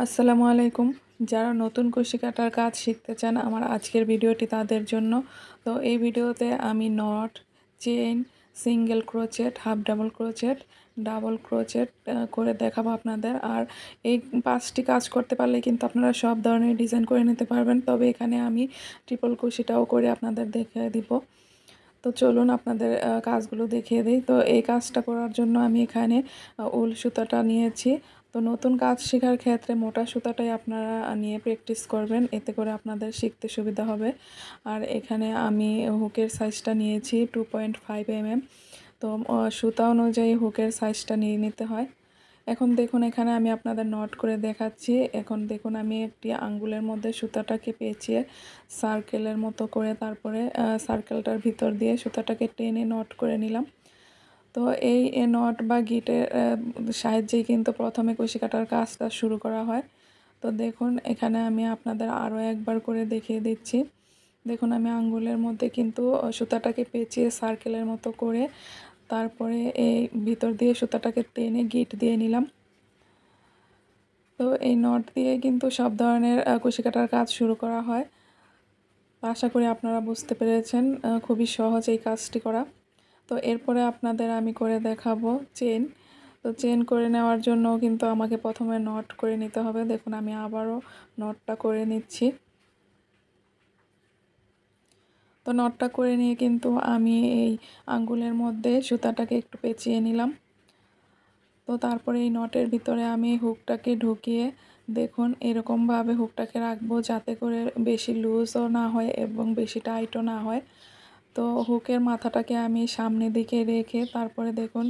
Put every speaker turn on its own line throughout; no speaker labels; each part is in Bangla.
আসসালামু আলাইকুম। যারা নতুন কুশি কাটার কাজ শিখতে চান আমার আজকের ভিডিওটি তাদের জন্য। তো এই ভিডিওতে আমি not, chain, single crochet, half double crochet, double crochet করে দেখাবো আপনাদের। আর এই 5টি কাজ করতে পারলে কিন্তু আপনারা সব ধরনের ডিজাইন করে নিতে পারবেন। তবে এখানে আমি ট্রিপল কুশিটাও করে আপনাদের দেখিয়ে দিব। তো চলুন আপনাদের কাজগুলো দেখিয়ে দিই। তো এই কাজটা করার জন্য আমি এখানে উল সুতাটা নিয়েছি। তো নতুন কাজ শেখার ক্ষেত্রে মোটা সুতাটাই আপনারা নিয়ে প্র্যাকটিস করবেন, এতে করে আপনাদের শিখতে সুবিধা হবে। আর এখানে আমি হুকের সাইজটা নিয়েছি 2.5 mm। তো সুতা অনুযায়ী হুকের সাইজটা নিয়ে নিতে হয়। এখন দেখুন এখানে আমি আপনাদের নট করে দেখাচ্ছি। এখন দেখুন আমি একটি আঙ্গুলের মধ্যে সুতাটাকে পেঁচিয়ে সার্কেলের মতো করে তারপরে সার্কেলটার ভিতর দিয়ে সুতাটাকে টেনে নট করে নিলাম। তো এই নট বা গিটের সাহায্যেই কিন্তু প্রথমে কুশি কাটার কাজটা শুরু করা হয়। তো দেখুন এখানে আমি আপনাদের আরও একবার করে দেখিয়ে দিচ্ছি। দেখুন আমি আঙ্গুলের মধ্যে কিন্তু সুতাটাকে পেঁচিয়ে সার্কেলের মতো করে তারপরে এই ভিতর দিয়ে সুতাটাকে টেনে গিট দিয়ে নিলাম। তো এই নট দিয়ে কিন্তু সব ধরনের কুশি কাটার কাজ শুরু করা হয়। আশা করি আপনারা বুঝতে পেরেছেন, খুবই সহজ এই কাজটি করা। তো এরপরে আপনাদের আমি করে দেখাবো চেন। তো চেন করে নেওয়ার জন্য কিন্তু আমাকে প্রথমে নট করে নিতে হবে। দেখুন আমি আবারও নটটা করে নিচ্ছি। তো নটটা করে নিয়ে কিন্তু আমি এই আঙ্গুলের মধ্যে সুতাটাকে একটু পেঁচিয়ে নিলাম। তো তারপরে এই নটের ভিতরে আমি হুকটাকে ঢুকিয়ে দেখুন এরকমভাবে হুকটাকে রাখবো যাতে করে বেশি লুজও না হয় এবং বেশি টাইটও না হয়। তো হুকের মাথাটাকে আমি সামনের দিকে রেখে তারপরে দেখুন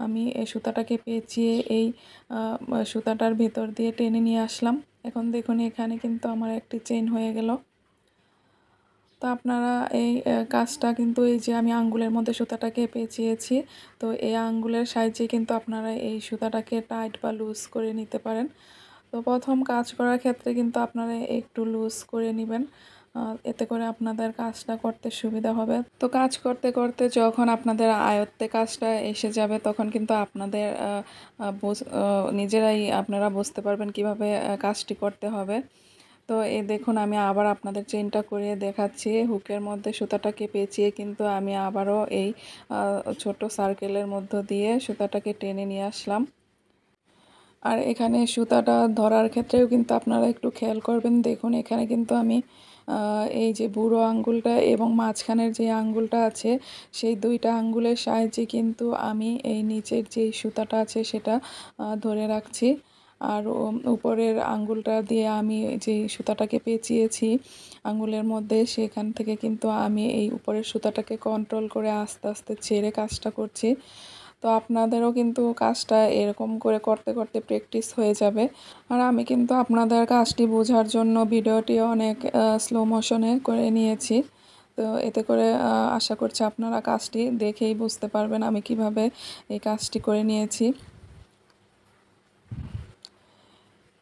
আমি এই সুতাটাকে পেঁচিয়ে এই সুতাটার ভিতর দিয়ে টেনে নিয়ে আসলাম। এখন দেখুন এখানে কিন্তু আমার একটি চেইন হয়ে গেল। তো আপনারা এই কাজটা কিন্তু এই যে আমি আঙ্গুলের মধ্যে সুতাটাকে পেঁচিয়েছি, তো এই আঙ্গুলের সাহায্যে কিন্তু আপনারা এই সুতাটাকে টাইট বা লুজ করে নিতে পারেন। তো প্রথম কাজ করার ক্ষেত্রে কিন্তু আপনারা একটু লুজ করে নেবেন, এতে করে আপনাদের কাজটা করতে সুবিধা হবে। তো কাজ করতে করতে যখন আপনাদের আয়ত্তে কাজটা এসে যাবে তখন কিন্তু আপনাদের নিজেরাই আপনারা বুঝতে পারবেন কিভাবে কাজটি করতে হবে। তো এই দেখুন আমি আবার আপনাদের চেইনটা করিয়ে দেখাচ্ছি। হুকের মধ্যে সুতাটাকে পেঁচিয়ে কিন্তু আমি আবারও এই ছোট সার্কেলের মধ্য দিয়ে সুতাটাকে টেনে নিয়ে আসলাম। আর এখানে সুতাটা ধরার ক্ষেত্রেও কিন্তু আপনারা একটু খেয়াল করবেন। দেখুন এখানে কিন্তু আমি এই যে বুড়ো আঙ্গুলটা এবং মাঝখানের যে আঙ্গুলটা আছে সেই দুইটা আঙ্গুলের সাহায্যে কিন্তু আমি এই নিচের যে সুতাটা আছে সেটা ধরে রাখছি। আর উপরের আঙ্গুলটা দিয়ে আমি যে সুতাটাকে পেঁচিয়েছি আঙ্গুলের মধ্যে সেখান থেকে কিন্তু আমি এই উপরের সুতাটাকে কন্ট্রোল করে আস্তে আস্তে ছেড়ে কাজটা করছি। তো আপনাদেরও কিন্তু কাজটা এরকম করে করতে করতে প্র্যাকটিস হয়ে যাবে। আর আমি কিন্তু আপনাদের কাজটি বোঝার জন্য ভিডিওটি অনেক স্লো মোশনে করে নিয়েছি। তো এতে করে আশা করছি আপনারা কাজটি দেখেই বুঝতে পারবেন আমি কিভাবে এই কাজটি করে নিয়েছি।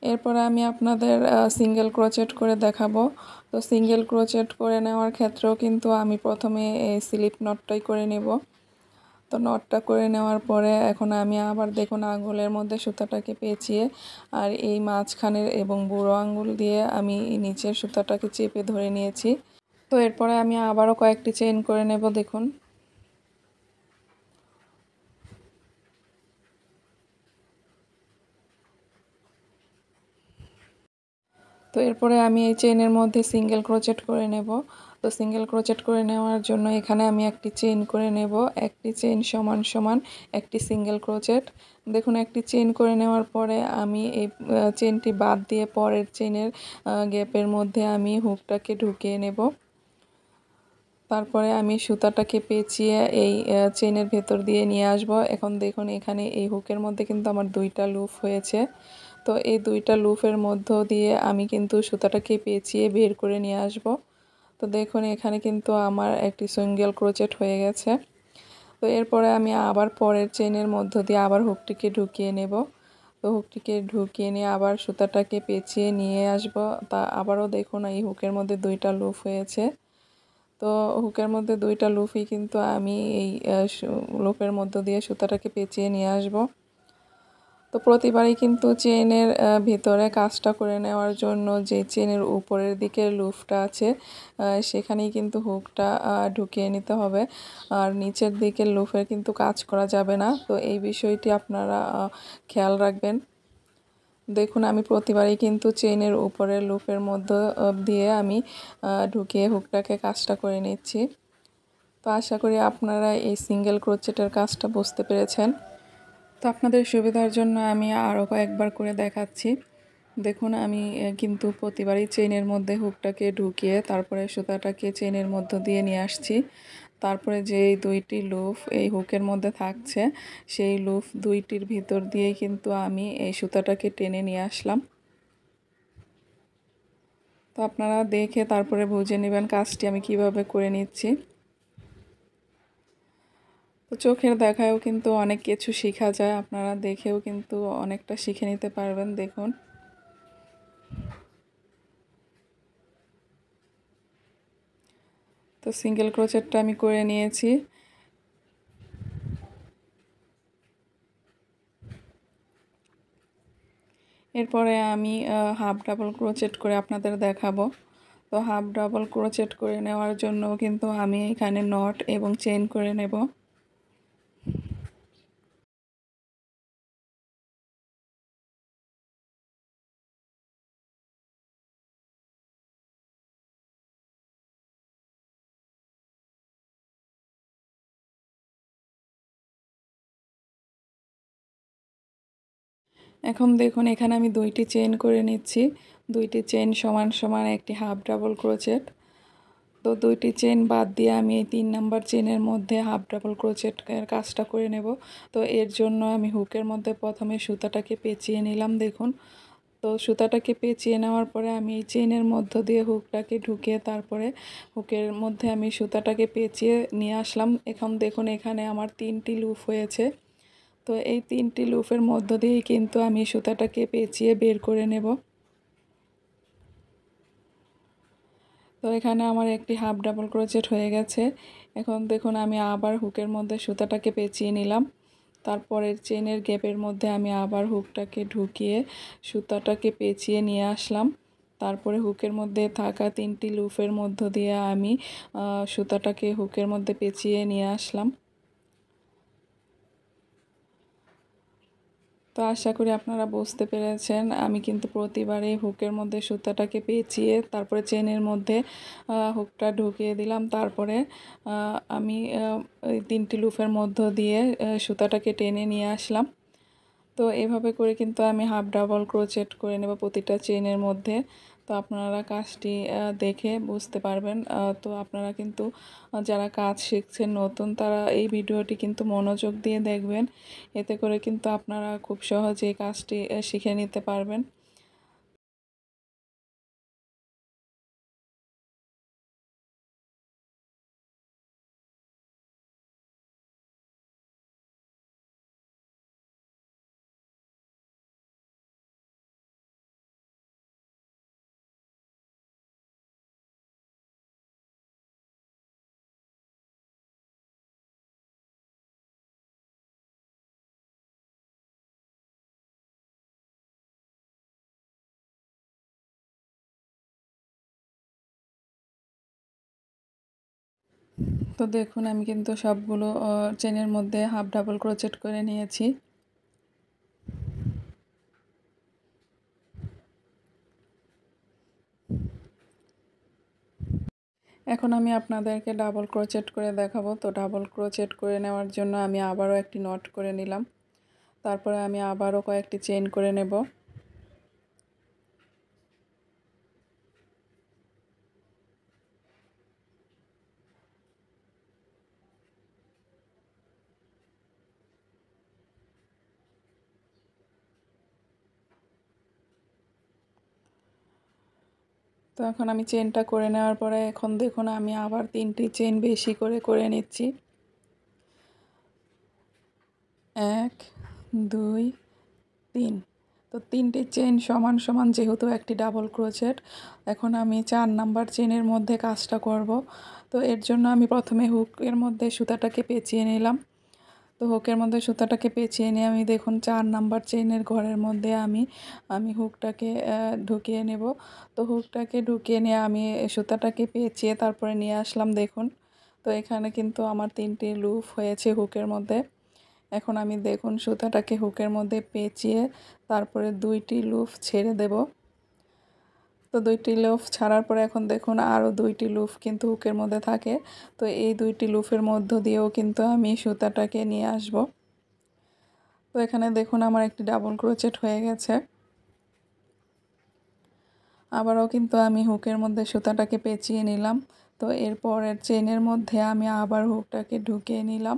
এরপরে আমি আপনাদের সিঙ্গেল ক্রোচেট করে দেখাবো। তো সিঙ্গেল ক্রোচেট করে নেওয়ার ক্ষেত্রেও কিন্তু আমি প্রথমে এই স্লিপ নটটাই করে নেব। তো নটটা করে নেওয়ার পরে এখন আমি আবার দেখুন আঙুলের মধ্যে সুতাটাকে পেঁচিয়ে আর এই মাঝখানের এবং বুড়ো আঙুল দিয়ে আমি নিচের সুতাটাকে চেপে ধরে নিয়েছি। তো এরপরে আমি আবারও কয়েকটি চেইন করে নেব দেখুন। তো এরপরে আমি এই চেইনের মধ্যে সিঙ্গেল ক্রোচেট করে নেব। তো সিঙ্গেল ক্রোচেট করে নেওয়ার জন্য এখানে আমি একটি চেইন করে নেব, একটি চেইন সমান সমান একটি সিঙ্গেল ক্রোচেট। দেখুন একটি চেইন করে নেওয়ার পরে আমি এই চেইনটি বাদ দিয়ে পরের চেইনের গ্যাপের মধ্যে আমি হুকটাকে ঢুকিয়ে নেব। তারপরে আমি সুতাটাকে পেঁচিয়ে এই চেইনের ভেতর দিয়ে নিয়ে আসব। এখন দেখুন এখানে এই হুকের মধ্যে কিন্তু আমার দুইটা লুপ হয়েছে। তো এই দুইটা লুপের মধ্য দিয়ে আমি কিন্তু সুতাটাকে পেঁচিয়ে বের করে নিয়ে আসব। তো দেখুন এখানে কিন্তু আমার একটি সিঙ্গেল ক্রোচেট হয়ে গেছে। তো এরপরে আমি আবার পরের চেইনের মধ্য দিয়ে আবার হুকটিকে ঢুকিয়ে নেব। তো হুকটিকে ঢুকিয়ে নিয়ে আবার সুতাটাকে পেঁচিয়ে নিয়ে আসব। তা আবারও দেখুন এই হুকের মধ্যে দুইটা লুপ হয়েছে। তো হুকের মধ্যে দুইটা লুপই কিন্তু আমি এই লুপের মধ্য দিয়ে সুতাটাকে পেঁচিয়ে নিয়ে আসব। তো প্রতিবারই কিন্তু চেনের ভিতরে কাজটা করে নেওয়ার জন্য যে চেনের উপরের দিকে লুফটা আছে সেখানেই কিন্তু হুকটা ঢুকিয়ে নিতে হবে, আর নিচের দিকে লুফে কিন্তু কাজ করা যাবে না। তো এই বিষয়টি আপনারা খেয়াল রাখবেন। দেখুন আমি প্রতিবারই কিন্তু চেনের উপরের লুপের মধ্যে দিয়ে আমি ঢুকিয়ে হুকটাকে কাজটা করে নিচ্ছি। তো আশা করি আপনারা এই সিঙ্গেল ক্রোচেটের কাজটা বুঝতে পেরেছেন। তো আপনাদের সুবিধার জন্য আমি আরও কয়েকবার করে দেখাচ্ছি। দেখুন আমি কিন্তু প্রতিবারই চেনের মধ্যে হুকটাকে ঢুকিয়ে তারপরে সুতাটাকে চেনের মধ্য দিয়ে নিয়ে আসছি। তারপরে যেই দুইটি লুপ এই হুকের মধ্যে থাকছে সেই লুপ দুইটির ভিতর দিয়েই কিন্তু আমি এই সুতাটাকে টেনে নিয়ে আসলাম। তো আপনারা দেখে তারপরে বুঝে নেবেন কাজটি আমি কিভাবে করে নিচ্ছি। তো চোখের দেখায়ও কিন্তু অনেক কিছু শেখা যায়, আপনারা দেখেও কিন্তু অনেকটা শিখে নিতে পারবেন। দেখুন তো সিঙ্গেল ক্রোচেটটা আমি করে নিয়েছি। এরপরে আমি হাফ ডাবল ক্রোচেট করে আপনাদের দেখাবো। তো হাফ ডাবল ক্রোচেট করে নেওয়ার জন্য কিন্তু আমি এখানে নট এবং চেইন করে নেব। এখন দেখুন এখানে আমি দুইটি চেইন করে নিচ্ছি, দুইটি চেইন সমান সমান একটি হাফ ডাবল ক্রোচেট। তো দুইটি চেন বাদ দিয়ে আমি এই 3 নাম্বার চেনের মধ্যে হাফ ডাবল ক্রোচেটের কাজটা করে নেব। তো এর জন্য আমি হুকের মধ্যে প্রথমে সুতাটাকে পেঁচিয়ে নিলাম। দেখুন তো সুতাটাকে পেঁচিয়ে নেওয়ার পরে আমি এই চেনের মধ্য দিয়ে হুকটাকে ঢুকিয়ে তারপরে হুকের মধ্যে আমি সুতাটাকে পেঁচিয়ে নিয়ে আসলাম। এখন দেখুন এখানে আমার 3টি লুপ হয়েছে। তো এই 3টি লুপের মধ্য দিয়েই কিন্তু আমি সুতাটাকে পেঁচিয়ে বের করে নেব। তো এখানে আমার একটি হাফ ডাবল ক্রোচেট হয়ে গেছে। এখন দেখুন আমি আবার হুকের মধ্যে সুতাটাকে পেঁচিয়ে নিলাম। তারপরের চেনের গ্যাপের মধ্যে আমি আবার হুকটাকে ঢুকিয়ে সুতাটাকে পেঁচিয়ে নিয়ে আসলাম। তারপরে হুকের মধ্যে থাকা 3টি লুপের মধ্য দিয়ে আমি সুতাটাকে হুকের মধ্যে পেঁচিয়ে নিয়ে আসলাম। তো আশা করি আপনারা বুঝতে পেরেছেন। আমি কিন্তু প্রতিবারই হুকের মধ্যে সুতাটাকে পেঁচিয়ে তারপরে চেনের মধ্যে হুকটা ঢুকিয়ে দিলাম। তারপরে আমি ওই 3টি লুপের মধ্য দিয়ে সুতাটাকে টেনে নিয়ে আসলাম। তো এভাবে করে কিন্তু আমি হাফ ডাবল ক্রোচেট করে নেব প্রতিটা চেইনের মধ্যে। তো আপনারা কাজটি দেখে বুঝতে পারবেন। তো আপনারা কিন্তু যারা কাজ শিখছেন নতুন তারা এই ভিডিওটি কিন্তু মনোযোগ দিয়ে দেখবেন। এতে করে কিন্তু আপনারা খুব সহজেই কাজটি শিখে নিতে পারবেন। তো দেখুন আমি কিন্তু সবগুলো চেনের মধ্যে হাফ ডাবল ক্রোচেট করে নিয়েছি। এখন আমি আপনাদেরকে ডাবল ক্রোচেট করে দেখাবো। তো ডাবল ক্রোচেট করে নেওয়ার জন্য আমি আবারও একটি নট করে নিলাম। তারপরে আমি আবারও কয়েকটি চেইন করে নেব। তো এখন আমি চেনটা করে নেওয়ার পরে এখন দেখুন আমি আবার 3টি চেন বেশি করে করে নিচ্ছি। 1 2 3। তো 3টি চেন সমান সমান যেহেতু একটি ডাবল ক্রোচেট, এখন আমি 4 নাম্বার চেনের মধ্যে কাজটা করব। তো এর জন্য আমি প্রথমে হুকের মধ্যে সুতাটাকে পেঁচিয়ে নিলাম। তো হুকের মধ্যে সুতাটাকে পেঁচিয়ে নিয়ে আমি দেখুন 4 নাম্বার চেইনের ঘরের মধ্যে আমি হুকটাকে ঢুকিয়ে নেব। তো হুকটাকে ঢুকিয়ে নিয়ে আমি সুতাটাকে পেঁচিয়ে তারপরে নিয়ে আসলাম দেখুন। তো এখানে কিন্তু আমার 3টি লুপ হয়েছে হুকের মধ্যে। এখন আমি দেখুন সুতাটাকে হুকের মধ্যে পেঁচিয়ে তারপরে 2টি লুপ ছেড়ে দেব। তো 2টি লুপ ছাড়ার পরে এখন দেখুন আরও 2টি লুপ কিন্তু হুকের মধ্যে থাকে। তো এই 2টি লুপের মধ্য দিয়েও কিন্তু আমি সুতাটাকে নিয়ে আসব। তো এখানে দেখুন আমার একটি ডাবল ক্রোচেট হয়ে গেছে। আবারও কিন্তু আমি হুকের মধ্যে সুতাটাকে পেঁচিয়ে নিলাম। তো এরপরের চেইনের মধ্যে আমি আবার হুকটাকে ঢুকিয়ে নিলাম।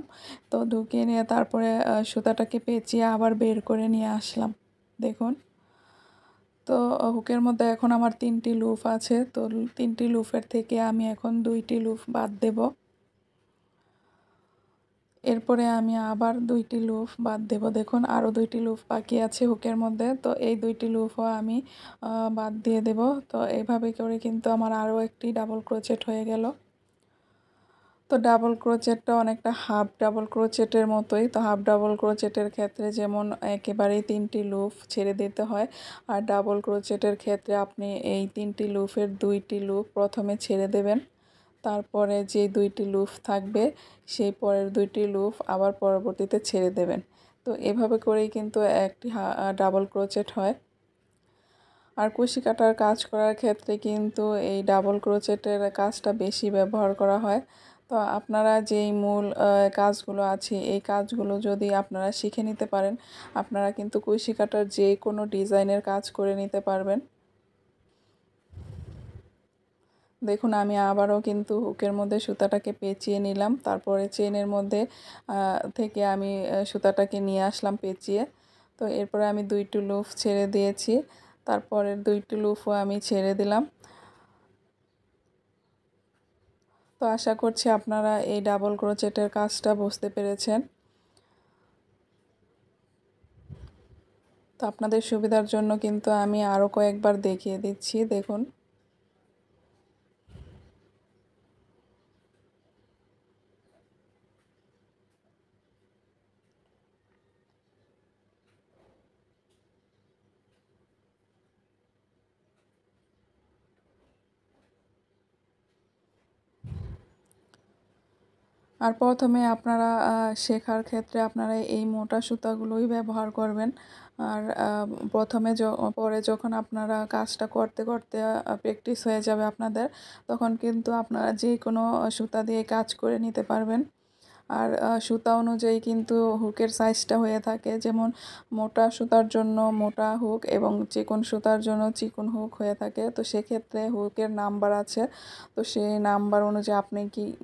তো ঢুকিয়ে নিয়ে তারপরে সুতাটাকে পেঁচিয়ে আবার বের করে নিয়ে আসলাম দেখুন। তো হুকের মধ্যে এখন আমার 3টি লুপ আছে। তো 3টি লুপের থেকে আমি এখন 2টি লুপ বাদ দেব। এরপরে আমি আবার 2টি লুপ বাদ দেব দেখুন আরও 2টি লুপ বাকি আছে হুকের মধ্যে। তো এই 2টি লুপও আমি বাদ দিয়ে দেব। তো এইভাবে করে কিন্তু আমার আরও একটি ডাবল ক্রোচেট হয়ে গেল। তো ডাবল ক্রোচেটটা অনেকটা হাফ ডাবল ক্রোচেটের মতোই। তো হাফ ডাবল ক্রোচেটের ক্ষেত্রে যেমন একেবারেই 3টি লুপ ছেড়ে দিতে হয়, আর ডাবল ক্রোচেটের ক্ষেত্রে আপনি এই 3টি লুপের 2টি লুপ প্রথমে ছেড়ে দেবেন। তারপরে যে 2টি লুপ থাকবে সেই পরের 2টি লুপ আবার পরবর্তীতে ছেড়ে দেবেন। তো এভাবে করেই কিন্তু একটি ডাবল ক্রোচেট হয়। আর কুশি কাটার কাজ করার ক্ষেত্রে কিন্তু এই ডাবল ক্রোচেটের কাজটা বেশি ব্যবহার করা হয়। তো আপনারা যেই মূল কাজগুলো আছে এই কাজগুলো যদি আপনারা শিখে নিতে পারেন, আপনারা কিন্তু কুশি কাটার যে কোনো ডিজাইনের কাজ করে নিতে পারবেন। দেখুন আমি আবারও কিন্তু হুকের মধ্যে সুতাটাকে পেঁচিয়ে নিলাম। তারপরে চেনের মধ্যে থেকে আমি সুতাটাকে নিয়ে আসলাম পেঁচিয়ে। তো এরপরে আমি 2টি লুপ ছেড়ে দিয়েছি। তারপরের 2টি লুপও আমি ছেড়ে দিলাম। তো আশা করছি আপনারা এই ডাবল ক্রোচেটের কাজটা বুঝতে পেরেছেন। তো আপনাদের সুবিধার জন্য কিন্তু আমি আরও কয়েকবার দেখিয়ে দিচ্ছি দেখুন। আর প্রথমে আপনারা শেখার ক্ষেত্রে আপনারা এই মোটা সুতাগুলোই ব্যবহার করবেন। আর প্রথমে পরে যখন আপনারা কাজটা করতে করতে প্র্যাকটিস হয়ে যাবে আপনাদের, তখন কিন্তু আপনারা যে কোনো সুতা দিয়ে কাজ করে নিতে পারবেন। আর সুতা অনুযায়ী কিন্তু হুকের সাইজটা হয়ে থাকে, যেমন মোটা সুতার জন্য মোটা হুক এবং চিকন সুতার জন্য চিকন হুক হয়ে থাকে। তো সেক্ষেত্রে হুকের নাম্বার আছে। তো সেই নাম্বার অনুযায়ী আপনি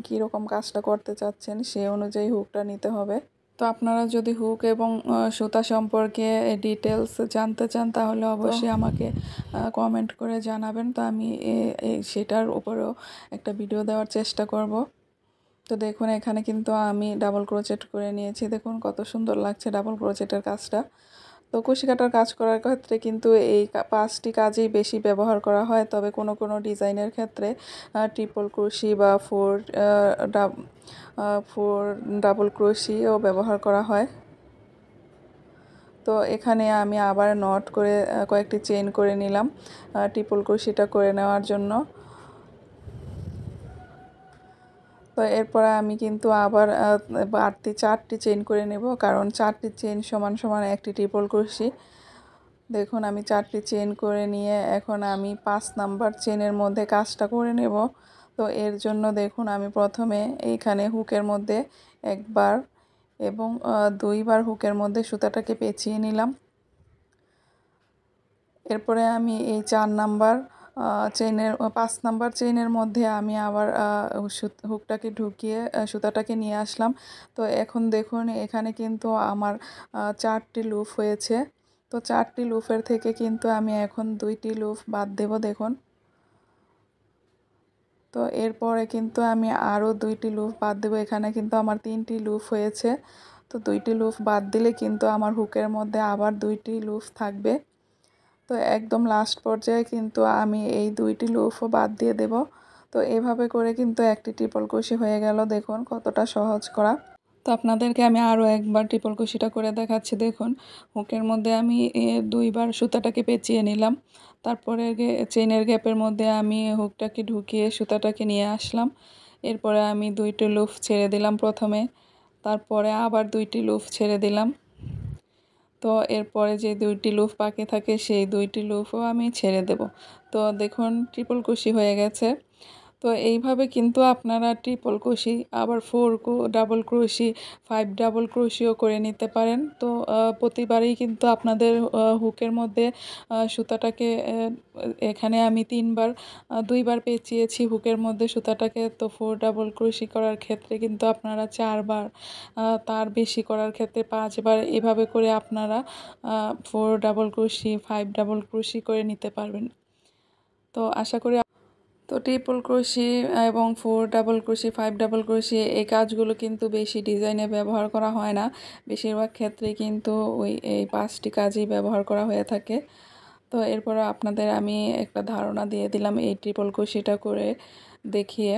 কীরকম কাজটা করতে চাচ্ছেন সেই অনুযায়ী হুকটা নিতে হবে। তো আপনারা যদি হুক এবং সুতা সম্পর্কে ডিটেলস জানতে চান তাহলে অবশ্যই আমাকে কমেন্ট করে জানাবেন। তো আমি সেটার উপরেও একটা ভিডিও দেওয়ার চেষ্টা করব। তো দেখুন এখানে কিন্তু আমি ডাবল ক্রোচেট করে নিয়েছি। দেখুন কত সুন্দর লাগছে ডাবল ক্রোচেটের কাজটা। তো কুশি কাটার কাজ করার ক্ষেত্রে কিন্তু এই 5টি কাজই বেশি ব্যবহার করা হয়। তবে কোনো কোনো ডিজাইনের ক্ষেত্রে ট্রিপল ক্রোশি বা 4 ডাবল ক্রোশিও ব্যবহার করা হয়। তো এখানে আমি আবার নট করে কয়েকটি চেইন করে নিলাম ট্রিপল ক্রোশিটা করে নেওয়ার জন্য। তো এরপরে আমি কিন্তু আবার বাড়তি 4টি চেইন করে নেব, কারণ 4টি চেইন সমান সমান একটি ট্রিপল ক্রোশি। দেখুন আমি 4টি চেইন করে নিয়ে এখন আমি 5 নাম্বার চেইনের মধ্যে কাজটা করে নেব। তো এর জন্য দেখুন আমি প্রথমে এইখানে হুকের মধ্যে একবার এবং 2বার হুকের মধ্যে সুতাটাকে পেঁচিয়ে নিলাম। এরপরে আমি এই 4 নাম্বার চেইনের 5 নাম্বার চেইনের মধ্যে আমি আবার হুকটাকে ঢুকিয়ে সুতাটাকে নিয়ে আসলাম। তো এখন দেখুন এখানে কিন্তু আমার 4টি লুপ হয়েছে। তো 4টি লুপের থেকে কিন্তু আমি এখন 2টি লুপ বাদ দেব দেখুন। তো এরপরে কিন্তু আমি আরও 2টি লুপ বাদ দেবো। এখানে কিন্তু আমার 3টি লুপ হয়েছে। তো 2টি লুপ বাদ দিলে কিন্তু আমার হুকের মধ্যে আবার 2টি লুপ থাকবে। তো একদম লাস্ট পর্যায়ে কিন্তু আমি এই 2টি লুপও বাদ দিয়ে দেব। তো এভাবে করে কিন্তু একটি ট্রিপল ক্রোশি হয়ে গেল। দেখুন কতটা সহজ করা। তো তো আপনাদেরকে আমি আরও একবার ট্রিপল কুশিটা করে দেখাচ্ছি। দেখুন, হুকের মধ্যে আমি 2বার সুতাটাকে পেঁচিয়ে নিলাম। তারপরে চেইনের গ্যাপের মধ্যে আমি হুকটাকে ঢুকিয়ে সুতাটাকে নিয়ে আসলাম। এরপরে আমি 2টি লুপ ছেড়ে দিলাম প্রথমে, তারপরে আবার 2টি লুপ ছেড়ে দিলাম। তো এরপরে যে 2টি লুপ বাকি থাকে সেই 2টি লুপও আমি ছেড়ে দেব। তো দেখুন, ট্রিপল কুশি হয়ে গেছে। তো এইভাবে কিন্তু আপনারা ট্রিপল ক্রোশি, আবার ডাবল ক্রোশি, 5 ডাবল ক্রোশিও করে নিতে পারেন। তো প্রতিবারই কিন্তু আপনাদের হুকের মধ্যে সুতাটাকে এখানে আমি 2বার পেঁচিয়েছি হুকের মধ্যে সুতাটাকে। তো 4 ডাবল ক্রোশি করার ক্ষেত্রে কিন্তু আপনারা 4বার, তার বেশি করার ক্ষেত্রে 5বার, এভাবে করে আপনারা 4 ডাবল ক্রোশি, 5 ডাবল ক্রোশি করে নিতে পারবেন। তো আশা করি ট্রিপল ক্রোশি এবং 4 ডাবল ক্রোশি, 5 ডাবল ক্রোশি এই কাজগুলো কিন্তু বেশি ডিজাইনে ব্যবহার করা হয় না। বেশিরভাগ ক্ষেত্রে কিন্তু এই 5টি কাজই ব্যবহার করা হয়ে থাকে। তো এরপরে আপনাদের আমি একটা ধারণা দিয়ে দিলাম এই ট্রিপল ক্রোশিটা করে দেখিয়ে।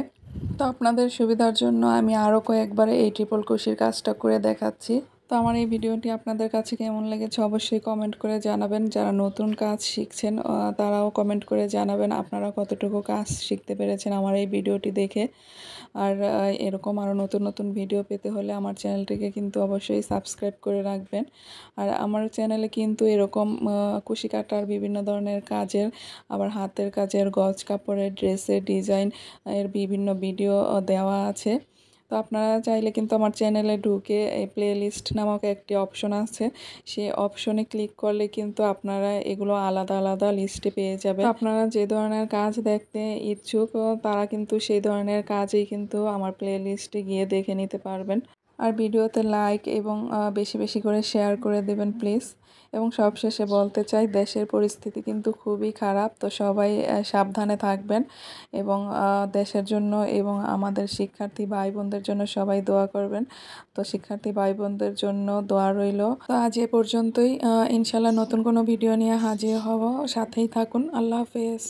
তো আপনাদের সুবিধার জন্য আমি আরও কয়েকবার এই ট্রিপল ক্রোশির কাজটা করে দেখাচ্ছি। তো আমার এই ভিডিওটি আপনাদের কাছে কেমন লেগেছে অবশ্যই কমেন্ট করে জানাবেন। যারা নতুন কাজ শিখছেন তারাও কমেন্ট করে জানাবেন আপনারা কতটুকু কাজ শিখতে পেরেছেন আমার এই ভিডিওটি দেখে। আর এরকম আরও নতুন নতুন ভিডিও পেতে হলে আমার চ্যানেলটিকে কিন্তু অবশ্যই সাবস্ক্রাইব করে রাখবেন। আর আমার চ্যানেলে কিন্তু এরকম কুশি কাটার বিভিন্ন ধরনের কাজের, আবার হাতের কাজের, গজ কাপড়ের, ড্রেসের ডিজাইন এর বিভিন্ন ভিডিও দেওয়া আছে। তো আপনারা চাইলে কিন্তু আমার চ্যানেলে ঢুকে এই প্লেলিস্ট নামক একটি অপশন আছে, সেই অপশনে ক্লিক করলে কিন্তু আপনারা এগুলো আলাদা আলাদা লিস্টে পেয়ে যাবেন। আপনারা যে ধরনের কাজ দেখতে ইচ্ছুক তারা কিন্তু সেই ধরনের কাজই কিন্তু আমার প্লেলিস্টে গিয়ে দেখে নিতে পারবেন। আর ভিডিওতে লাইক এবং বেশি বেশি করে শেয়ার করে দেবেন প্লিজ। এবং সবশেষে বলতে চাই, দেশের পরিস্থিতি কিন্তু খুবই খারাপ। তো সবাই সাবধানে থাকবেন এবং দেশের জন্য এবং আমাদের শিক্ষার্থী ভাই বোনদের জন্য সবাই দোয়া করবেন। তো শিক্ষার্থী ভাই বোনদের জন্য দোয়া রইল। তো আজ এ পর্যন্তই। ইনশাল্লাহ নতুন কোনো ভিডিও নিয়ে হাজির হব, সাথেই থাকুন। আল্লাহ হাফেজ।